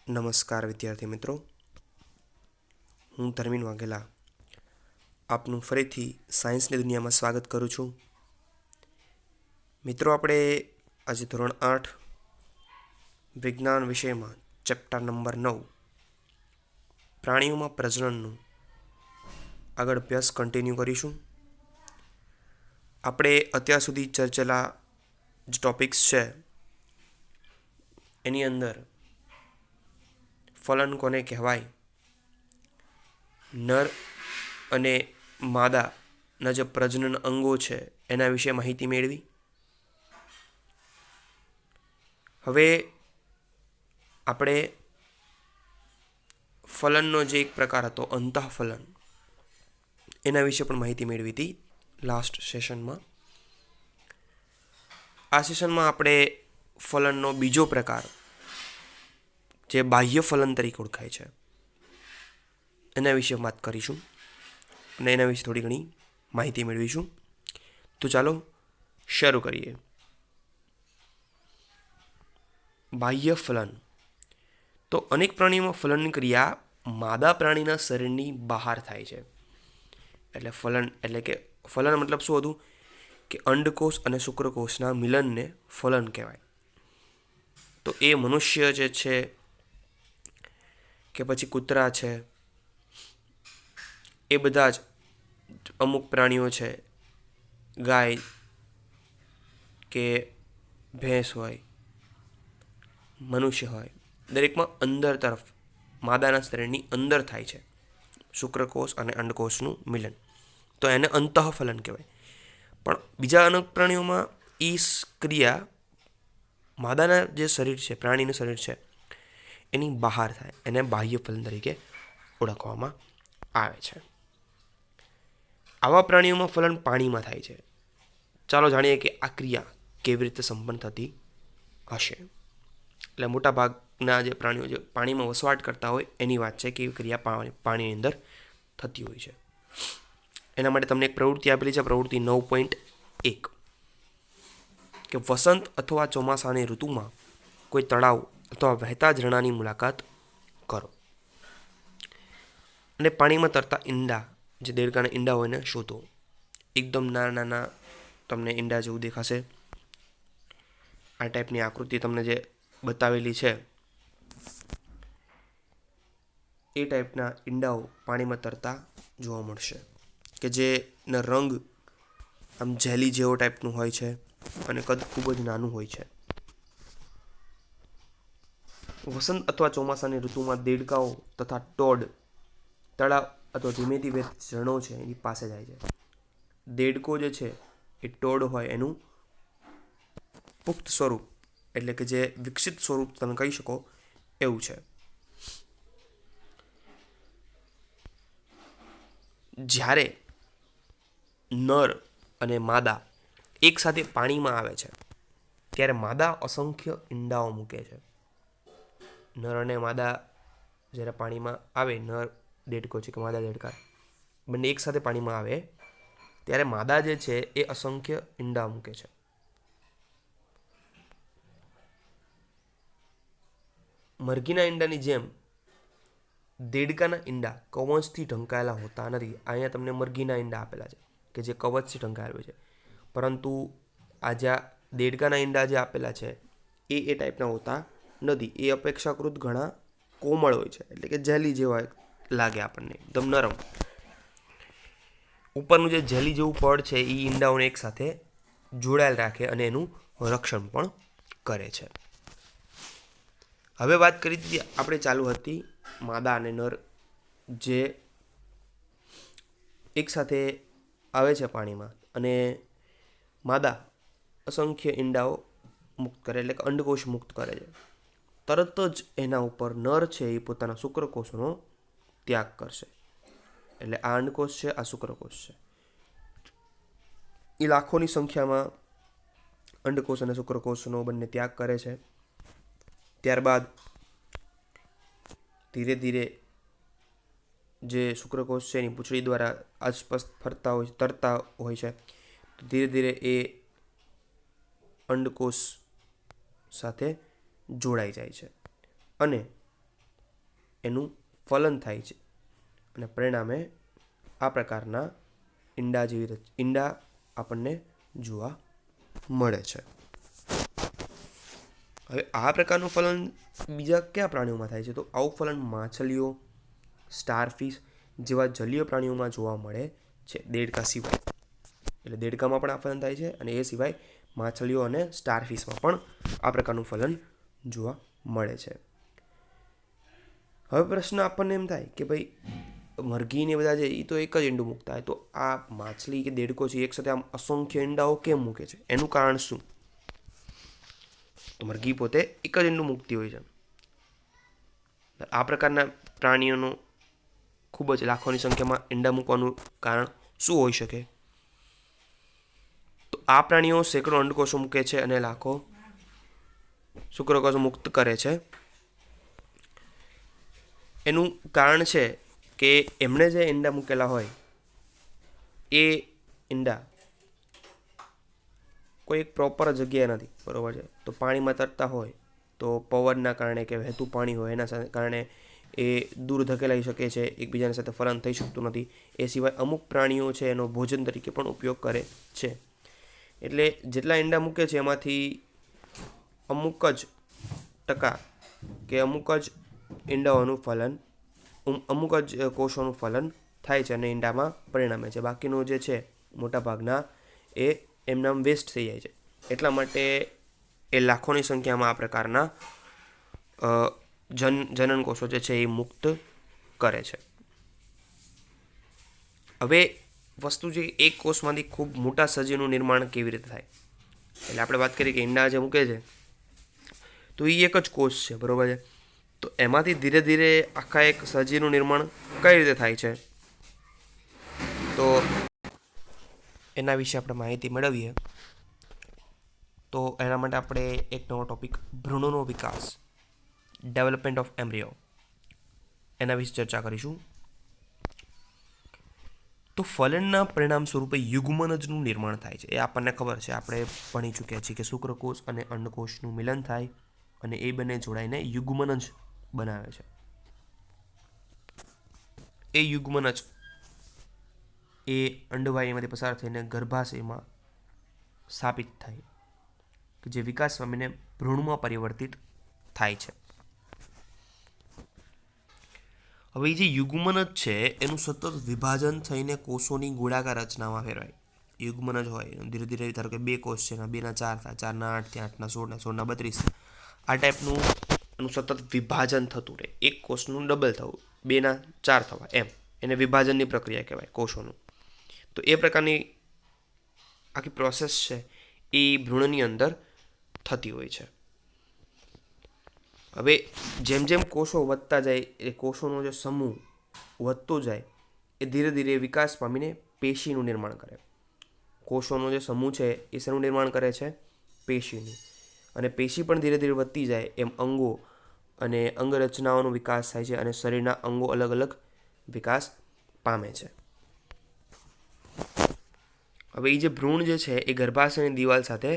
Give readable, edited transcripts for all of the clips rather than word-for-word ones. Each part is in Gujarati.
નમસ્કાર વિદ્યાર્થી મિત્રો, હું ધર્મીન વાઘેલા આપનું ફરીથી સાયન્સની દુનિયામાં સ્વાગત કરું છું. મિત્રો, આપણે આજે ધોરણ 8 વિજ્ઞાન વિષયમાં ચેપ્ટર નંબર 9 પ્રાણીઓમાં પ્રજનનનું આગળ અભ્યાસ કન્ટિન્યુ કરીશું. આપણે અત્યાર સુધી ચર્ચેલા જે ટોપિક્સ છે એની અંદર ફલન કોને કહેવાય, નર અને માદાના જે પ્રજનન અંગો છે એના વિશે માહિતી મેળવી. હવે આપણે ફલનનો જે એક પ્રકાર હતો અંતઃફલન, એના વિશે પણ માહિતી મેળવી હતી લાસ્ટ સેશનમાં. આ સેશનમાં આપણે ફલનનો બીજો પ્રકાર જે બાહ્ય ફલન તરીકે ઓળખાય છે એના વિશે વાત કરીશું અને એના વિશે થોડી ઘણી માહિતી મેળવીશું. તો ચાલો શરૂ કરીએ. બાહ્ય ફલન. તો અનેક પ્રાણીઓમાં ફલનની ક્રિયા માદા પ્રાણીના શરીરની બહાર થાય છે. એટલે ફલન મતલબ શું હતું કે અંડકોષ અને શુક્રકોષના મિલનને ફલન કહેવાય. તો એ મનુષ્ય જે છે કે પછી કૂતરા છે, એ બધા જ અમુક પ્રાણીઓ છે, ગાય કે ભેંસ હોય, મનુષ્ય હોય, દરેકમાં અંદર તરફ માદાના શરીરની અંદર થાય છે શુક્રકોષ અને અંડકોષનું મિલન. તો એને અંતઃફલન કહેવાય. પણ બીજા અનેક પ્રાણીઓમાં એ ક્રિયા માદાના જે શરીર છે, પ્રાણીનું શરીર છે, એની બહાર થાય. એને બાહ્ય ફલન તરીકે ઓળખવામાં આવે છે. આવા પ્રાણીઓમાં ફલન પાણીમાં થાય છે. ચાલો જાણીએ કે આ ક્રિયા કેવી રીતે સંપન્ન થતી હશે. એટલે મોટા ભાગના જે પ્રાણીઓ જે પાણીમાં વસવાટ કરતા હોય એની વાત છે કે એ ક્રિયા પાણીની અંદર થતી હોય છે. એના માટે તમને એક પ્રવૃત્તિ આપેલી છે, પ્રવૃત્તિ 9.1, કે વસંત અથવા ચોમાસાની ઋતુમાં કોઈ તળાવ અથવા વહેતા ઝરણાની મુલાકાત કરો અને પાણીમાં તરતા ઈંડા, જે દેડકાના ઈંડા હોય ને, શોધો. એકદમ નાના નાના તમને ઈંડા જેવું દેખાશે. આ ટાઈપની આકૃતિ તમને જે બતાવેલી છે એ ટાઈપના ઈંડાઓ પાણીમાં તરતા જોવા મળશે, કે જેનો રંગ આમ જેલી જેવો ટાઈપનું હોય છે અને કદ ખૂબ જ નાનું હોય છે. વસંત અથવા ચોમાસાની ઋતુમાં દેડકાઓ તથા ટોડ તળાવ અથવા ધીમેથી વહેતી ઝરણો છે એની પાસે જાય છે. દેડકો જે છે એ ટોડ હોય એનું પુખ્ત સ્વરૂપ, એટલે કે જે વિકસિત સ્વરૂપ તમે કહી શકો એવું છે. જ્યારે નર અને માદા એક સાથે પાણીમાં આવે છે ત્યારે માદા અસંખ્ય ઈંડાઓ મૂકે છે. નર અને માદા જ્યારે પાણીમાં આવે, નર દેડકો છે કે માદા દેડકા, બંને એક સાથે પાણીમાં આવે ત્યારે માદા જે છે એ અસંખ્ય ઈંડા મૂકે છે. મરઘીના ઈંડાની જેમ દેડકાના ઈંડા કવચથી ઢંકાયેલા હોતા નથી. અહીંયા તમને મરઘીના ઈંડા આપેલા છે કે જે કવચથી ઢંકાયેલા હોય છે, પરંતુ આ જ્યાં દેડકાના ઈંડા જે આપેલા છે એ ટાઈપના હોતા નથી. એ અપેક્ષાકૃત ઘણા કોમળ હોય છે, એટલે કે જેલી જેવા લાગે આપણને, એકદમ નરમ. ઉપરનું જે જેલી જેવું પડ છે એ ઈંડાઓને એક સાથે જોડાયેલ રાખે અને એનું રક્ષણ પણ કરે છે. હવે વાત કરી હતી આપણે, ચાલુ હતી માદા અને નર જે એક સાથે આવે છે પાણીમાં, અને માદા અસંખ્ય ઈંડાઓ મુક્ત કરે, એટલે કે અંડકોષ મુક્ત કરે છે. તરત જ એના ઉપર નર છે એ પોતાના શુક્રકોષનો ત્યાગ કરશે. એટલે આ અંડકોષ છે, આ શુક્રકોષ છે. એ લાખોની સંખ્યામાં અંડકોષ અને શુક્રકોષનો બંને ત્યાગ કરે છે. ત્યારબાદ ધીરે ધીરે જે શુક્રકોષ છે એની પૂંછડી દ્વારા આસપાસ તરતા હોય છે. ધીરે ધીરે એ અંડકોષ સાથે જોડાઈ જાય છે અને એનું ફલન થાય છે અને પરિણામે આ પ્રકારના ઈંડા આપણને જોવા મળે છે. હવે આ પ્રકારનું ફલન બીજા કયા પ્રાણીઓમાં થાય છે? તો આવું ફલન માછલીઓ, સ્ટારફિશ જેવા જલીય પ્રાણીઓમાં જોવા મળે છે, દેડકા સિવાય. એટલે દેડકામાં પણ આ ફલન થાય છે અને એ સિવાય માછલીઓ અને સ્ટારફિશમાં પણ આ પ્રકારનું ફલન જોવા મળે છે. હવે પ્રશ્ન આપણને એમ થાય કે ભાઈ મરઘીને બધા છે એ તો એક જ ઈંડું મૂકતા હોય, તો આ માછલી કે દેડકો છે એક સાથે આમ અસંખ્ય ઈંડાઓ કેમ મૂકે છે? એનું કારણ શું? તો મરઘી પોતે એક જ ઈંડું મૂકતી હોય છે. આ પ્રકારના પ્રાણીઓનું ખૂબ જ લાખોની સંખ્યામાં ઈંડા મૂકવાનું કારણ શું હોઈ શકે? તો આ પ્રાણીઓ સેંકડો અંડકોષો મૂકે છે અને લાખો શુક્રકોષો મુક્ત કરે છે. એનું કારણ છે કે એમણે જે ઈંડા મૂકેલા હોય એ ઈંડા કોઈ એક પ્રોપર જગ્યાએ નથી, બરાબર છે? તો પાણીમાં તરતા હોય તો પવનના કારણે કે વહેતું પાણી હોય એના કારણે એ દૂર ધકેલાઈ શકે છે, એકબીજાની સાથે ફલન થઈ શકતું નથી. એ સિવાય અમુક પ્રાણીઓ છે એનો ભોજન તરીકે પણ ઉપયોગ કરે છે. એટલે જેટલા ઈંડા મૂકે છે એમાંથી અમુક જ ટકા કે અમુક જ ઈંડાઓનું ફલન, અમુક જ કોષોનું ફલન થાય છે અને ઈંડામાં પરિણમે છે. બાકીનું જે છે મોટાભાગના એ એમના વેસ્ટ થઈ જાય છે. એટલા માટે એ લાખોની સંખ્યામાં આ પ્રકારના જનન કોષો જે છે એ મુક્ત કરે છે. હવે વસ્તુ છે એક કોષમાંથી ખૂબ મોટા સજીવનું નિર્માણ કેવી રીતે થાય? એટલે આપણે વાત કરીએ કે ઈંડા જે મૂકે છે તો એ એક જ કોષ છે, બરાબર છે? તો એમાંથી ધીરે ધીરે આખા એક સજીવનું નિર્માણ કઈ રીતે થાય છે? તો એના વિશે આપણે માહિતી મેળવીએ તો એના માટે આપણે એક નવો ટોપિક ભ્રૂણનો વિકાસ, ડેવલપમેન્ટ ઓફ એમ્બ્રિયો, એના વિશે ચર્ચા કરીશું. તો ફલનના પરિણામ સ્વરૂપે યુગ્મનજનું નિર્માણ થાય છે. એ આપણને ખબર છે, આપણે ભણી ચૂક્યા છીએ કે શુક્રકોષ અને અંડકોષનું મિલન થાય અને એ બંને જોડાઈને યુગ્મનજ બનાવે છે. એ યુગ્મનજ એ અંડવાહીમાંથી પસાર થઈને ગર્ભાશયમાં સ્થાપિત થાય કે જે વિકાસ પામીને ભ્રૂણમાં પરિવર્તિત થાય છે. હવે જે યુગ્મનજ છે એનું સતત વિભાજન થઈને કોષોની ગોળાકાર રચનામાં ફેરવાય. યુગ્મનજ હોય ધીરે ધીરે ધારો કે 2 કોષ છે, 2 ના 4 થાય, 4 ના 8 થાય, 8 ના 16 થાય, 16 ના 32. આ ટાઈપનું એનું સતત વિભાજન થતું રહે. એક કોષનું ડબલ થવું, 2 ના 4 થવા, એમ એને વિભાજનની પ્રક્રિયા કહેવાય કોષોનું. તો એ પ્રકારની આખી પ્રોસેસ છે એ ભ્રૂણની અંદર થતી હોય છે. હવે જેમ જેમ કોષો વધતા જાય એ કોષોનો જે સમૂહ વધતો જાય એ ધીરે ધીરે વિકાસ પામીને પેશીનું નિર્માણ કરે. કોષોનો જે સમૂહ છે એ શેનું નિર્માણ કરે છે? પેશીનું. અને પેશી પણ ધીરે ધીરે વધતી જાય એમ અંગો અને અંગરચનાઓનો વિકાસ થાય છે અને શરીરના અંગો અલગ અલગ વિકાસ પામે છે. હવે એ જે ભ્રૂણ જે છે એ ગર્ભાશયની દિવાલ સાથે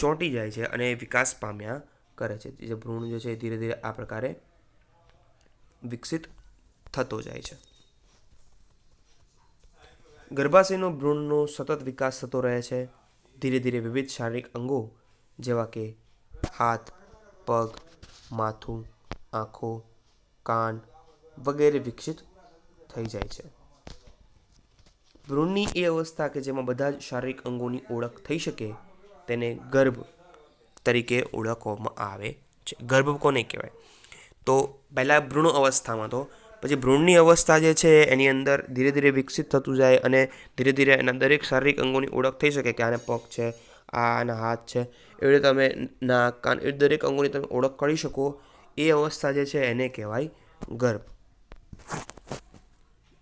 ચોંટી જાય છે અને વિકાસ પામ્યા કરે છે. જે ભ્રૂણ જે છે એ ધીરે ધીરે આ પ્રકારે વિકસિત થતો જાય છે. ગર્ભાશયનો ભ્રૂણનો સતત વિકાસ થતો રહે છે. ધીરે ધીરે વિવિધ શારીરિક અંગો જેવા કે હાથ, પગ, માથું, આંખો, કાન વગેરે વિકસિત થઈ જાય છે. ભ્રૂણની એ અવસ્થા કે જેમાં બધા જ શારીરિક અંગોની ઓળખ થઈ શકે તેને ગર્ભ તરીકે ઓળખવામાં આવે છે. ગર્ભ કોને કહેવાય? તો પહેલાં ભ્રૂણ અવસ્થામાં તો પછી ભ્રૂણની અવસ્થા જે છે એની અંદર ધીરે ધીરે વિકસિત થતું જાય અને ધીરે ધીરે એના દરેક શારીરિક અંગોની ઓળખ થઈ શકે કે આને પગ છે, આના હાથ છે, એવી રીતે તમે નાક, કાન એ દરેક અંગોની તમે ઓળખ કરી શકો. એ અવસ્થા જે છે એને કહેવાય ગર્ભ.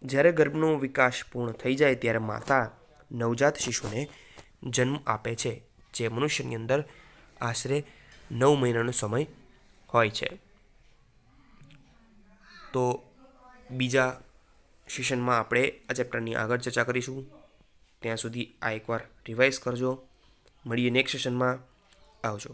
જ્યારે ગર્ભનો વિકાસ પૂર્ણ થઈ જાય ત્યારે માતા નવજાત શિશુને જન્મ આપે છે, જે મનુષ્યની અંદર આશરે 9 મહિનાનો સમય હોય છે. તો બીજા સેશનમાં આપણે આ ચેપ્ટરની આગળ ચર્ચા કરીશું. ત્યાં સુધી આ એકવાર રિવાઇઝ કરજો. મળીએ નેક્સ્ટ સેશનમાં. આવજો.